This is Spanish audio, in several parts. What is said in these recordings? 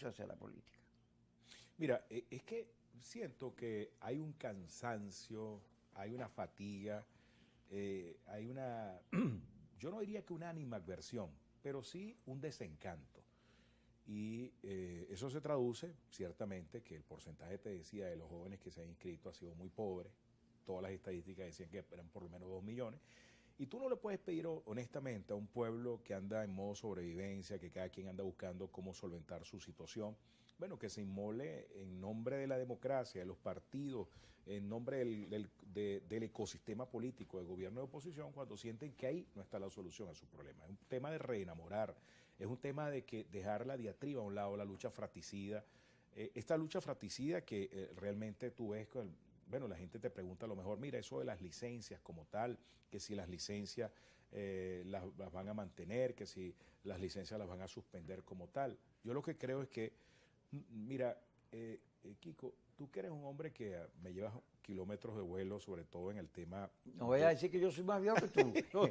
rechazo hacia la política. Mira, es que siento que hay un cansancio, hay una fatiga, hay una, yo no diría que una animadversión, pero sí un desencanto. Y eso se traduce, ciertamente, que el porcentaje, te decía, de los jóvenes que se han inscrito ha sido muy pobre. Todas las estadísticas decían que eran por lo menos 2 millones. Y tú no le puedes pedir honestamente a un pueblo que anda en modo sobrevivencia, que cada quien anda buscando cómo solventar su situación, bueno, que se inmole en nombre de la democracia, de los partidos, en nombre del ecosistema político, de gobierno y oposición, cuando sienten que ahí no está la solución a su problema. Es un tema de reenamorar, es un tema de que dejar la diatriba a un lado, la lucha fratricida. Esta lucha fratricida que realmente tú ves con bueno, la gente te pregunta a lo mejor, mira, eso de las licencias como tal, que si las licencias las van a mantener, que si las licencias las van a suspender como tal. Yo lo que creo es que, mira, Kiko, tú que eres un hombre que me llevas kilómetros de vuelo, sobre todo en el tema... No voy a decir que yo soy más viejo que tú.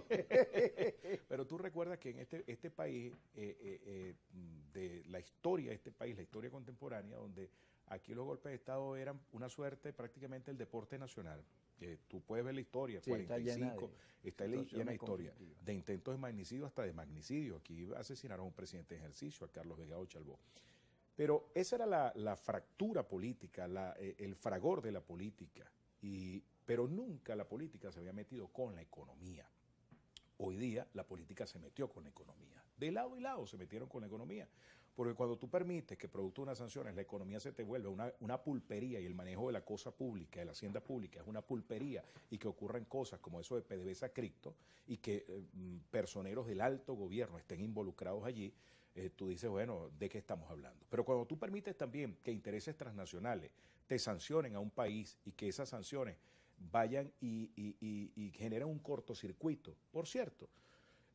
Pero tú recuerdas que en este país, de la historia de este país, la historia contemporánea, donde aquí los golpes de Estado eran una suerte prácticamente el deporte nacional. Tú puedes ver la historia, Sí, 45, está llena de situaciones historia, conflictivas. de intentos de magnicidio hasta de magnicidio. Aquí asesinaron a un presidente de ejercicio, a Carlos Delgado Chalbó. Pero esa era la fractura política, el fragor de la política, pero nunca la política se había metido con la economía. Hoy día la política se metió con la economía. De lado y lado se metieron con la economía. Porque cuando tú permites que producto de unas sanciones la economía se te vuelva una pulpería y el manejo de la cosa pública, de la hacienda pública, es una pulpería y que ocurran cosas como eso de PDVSA cripto y que personeros del alto gobierno estén involucrados allí, tú dices, bueno, ¿de qué estamos hablando? Pero cuando tú permites también que intereses transnacionales te sancionen a un país y que esas sanciones vayan y generen un cortocircuito, por cierto,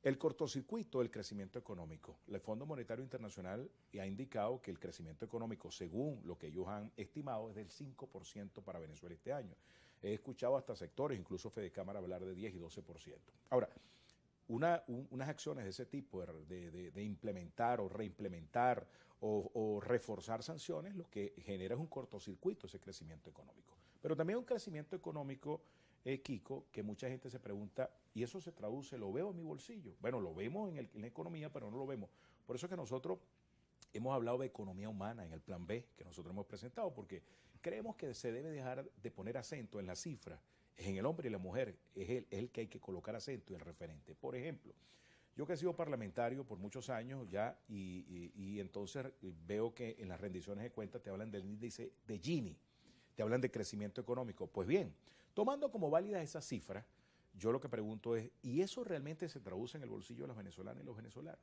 el cortocircuito del crecimiento económico. El Fondo Monetario Internacional ha indicado que el crecimiento económico, según lo que ellos han estimado, es del 5% para Venezuela este año. He escuchado hasta sectores, incluso Fede Cámara, hablar de 10 y 12%. Ahora, unas acciones de ese tipo, de implementar o reimplementar o reforzar sanciones, lo que genera es un cortocircuito ese crecimiento económico. Pero también un crecimiento económico, Kiko, que mucha gente se pregunta, ¿y eso se traduce? ¿Lo veo en mi bolsillo? Bueno, lo vemos en la economía, pero no lo vemos. Por eso es que nosotros hemos hablado de economía humana en el plan B que nosotros hemos presentado, porque creemos que se debe dejar de poner acento en las cifras, en el hombre y la mujer, es el que hay que colocar acento y el referente. Por ejemplo, yo que he sido parlamentario por muchos años ya y entonces veo que en las rendiciones de cuentas te hablan del índice de Gini, te hablan de crecimiento económico. Pues bien, tomando como válidas esas cifras, yo lo que pregunto es, ¿y eso realmente se traduce en el bolsillo de las venezolanas y los venezolanos?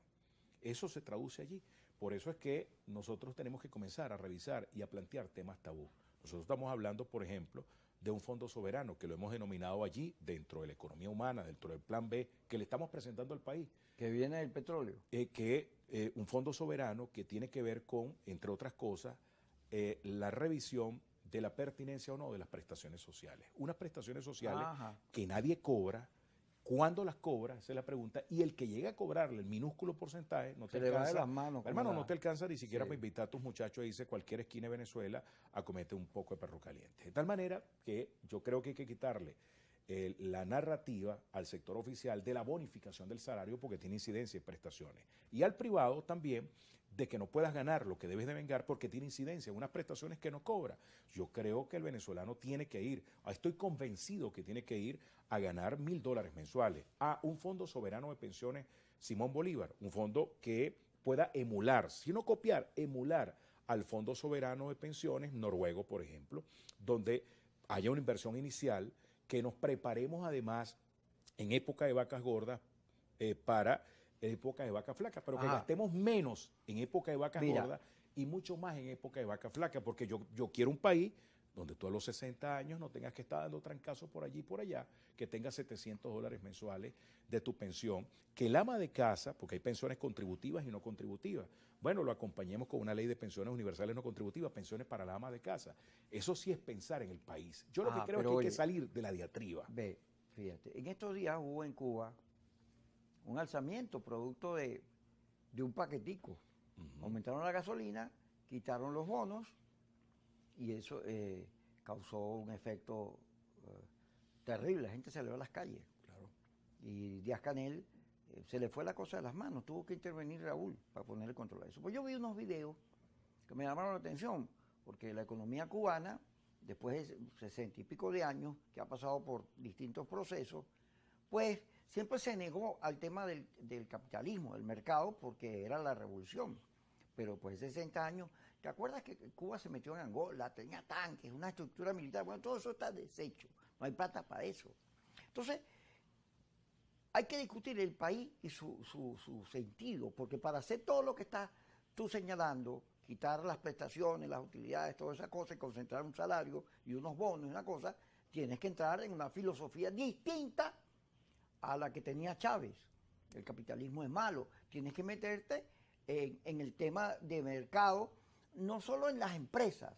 Eso se traduce allí. Por eso es que nosotros tenemos que comenzar a revisar y a plantear temas tabú. Nosotros estamos hablando, por ejemplo, de un fondo soberano que lo hemos denominado allí dentro de la economía humana, dentro del plan B, que le estamos presentando al país. Que viene del petróleo. Un fondo soberano que tiene que ver con, entre otras cosas, la revisión de la pertinencia o no de las prestaciones sociales. Unas prestaciones sociales que nadie cobra. ¿Cuándo las cobra? Esa es la pregunta. Y el que llega a cobrarle el minúsculo porcentaje no te alcanza. Le va de las manos. Hermano, no te alcanza ni siquiera para invitar a tus muchachos a irse a cualquier esquina de Venezuela a comerte un poco de perro caliente. De tal manera que yo creo que hay que quitarle la narrativa al sector oficial de la bonificación del salario porque tiene incidencia en prestaciones. Y al privado también de que no puedas ganar lo que debes de vengar porque tiene incidencia en unas prestaciones que no cobra. Yo creo que el venezolano tiene que ir, estoy convencido que tiene que ir a ganar $1.000 mensuales a un fondo soberano de pensiones Simón Bolívar, un fondo que pueda emular, si no copiar, emular al Fondo Soberano de Pensiones noruego, por ejemplo, donde haya una inversión inicial, que nos preparemos además en época de vacas gordas para época de vacas flacas, pero que gastemos menos en época de vacas gordas y mucho más en época de vacas flacas, porque yo quiero un país donde tú a los 60 años no tengas que estar dando trancazos por allí y por allá, que tengas $700 mensuales de tu pensión, que el ama de casa, porque hay pensiones contributivas y no contributivas, bueno, lo acompañemos con una ley de pensiones universales no contributivas, pensiones para la ama de casa. Eso sí es pensar en el país. Yo lo que creo es que hay que salir de la diatriba. Ve, fíjate, en estos días hubo en Cuba un alzamiento producto de un paquetico. Aumentaron la gasolina quitaron los bonos y eso causó un efecto terrible. La gente salió a las calles. Claro. Y Díaz-Canel se le fue la cosa de las manos. Tuvo que intervenir Raúl para ponerle control a eso. Pues yo vi unos videos que me llamaron la atención, porque la economía cubana, después de 60 y pico de años, que ha pasado por distintos procesos, pues siempre se negó al tema del capitalismo, del mercado, porque era la revolución. Pero pues 60 años, ¿te acuerdas que Cuba se metió en Angola, tenía tanques, una estructura militar? Bueno, todo eso está deshecho, no hay plata para eso. Entonces, hay que discutir el país y su sentido, porque para hacer todo lo que estás tú señalando, quitar las prestaciones, las utilidades, todas esas cosas, y concentrar un salario y unos bonos y una cosa, tienes que entrar en una filosofía distinta a la que tenía Chávez. El capitalismo es malo. Tienes que meterte en el tema de mercado, no solo en las empresas,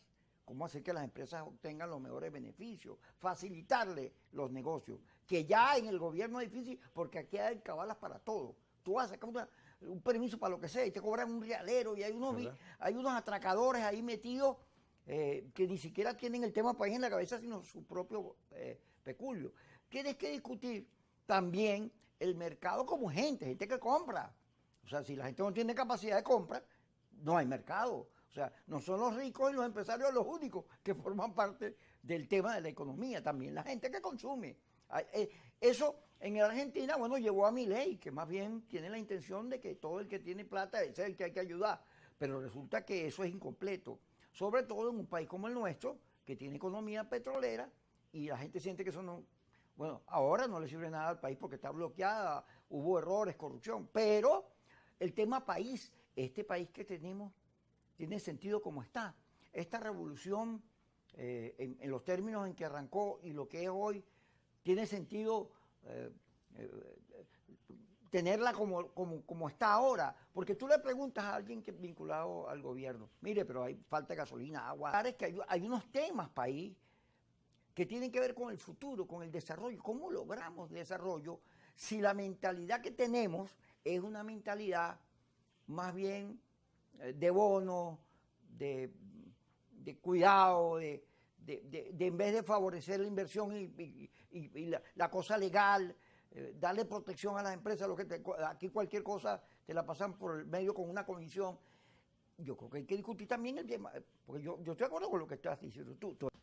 cómo hacer que las empresas obtengan los mejores beneficios, facilitarle los negocios, que ya en el gobierno es difícil porque aquí hay cabalas para todo. Tú vas a sacar un permiso para lo que sea y te cobran un realero y hay unos atracadores ahí metidos que ni siquiera tienen el tema país en la cabeza, sino su propio peculio. Tienes que discutir también el mercado como gente que compra. O sea, si la gente no tiene capacidad de compra, no hay mercado. O sea, no son los ricos y los empresarios los únicos que forman parte del tema de la economía, también la gente que consume. Eso en Argentina, bueno, llevó a Milei, que más bien tiene la intención de que todo el que tiene plata es el que hay que ayudar, pero resulta que eso es incompleto, sobre todo en un país como el nuestro, que tiene economía petrolera y la gente siente que eso no, bueno, ahora no le sirve nada al país porque está bloqueada, hubo errores, corrupción, pero el tema país, este país que tenemos, tiene sentido como está. Esta revolución, en los términos en que arrancó y lo que es hoy, tiene sentido tenerla como está ahora, porque tú le preguntas a alguien que es vinculado al gobierno, mire, pero hay falta de gasolina, agua, es que hay unos temas país que tienen que ver con el futuro, con el desarrollo. ¿Cómo logramos desarrollo si la mentalidad que tenemos es una mentalidad más bien de bono, de cuidado, de en vez de favorecer la inversión y la cosa legal, darle protección a las empresas, aquí cualquier cosa te la pasan por el medio con una comisión? Yo creo que hay que discutir también el tema, porque yo estoy de acuerdo con lo que estás diciendo tú.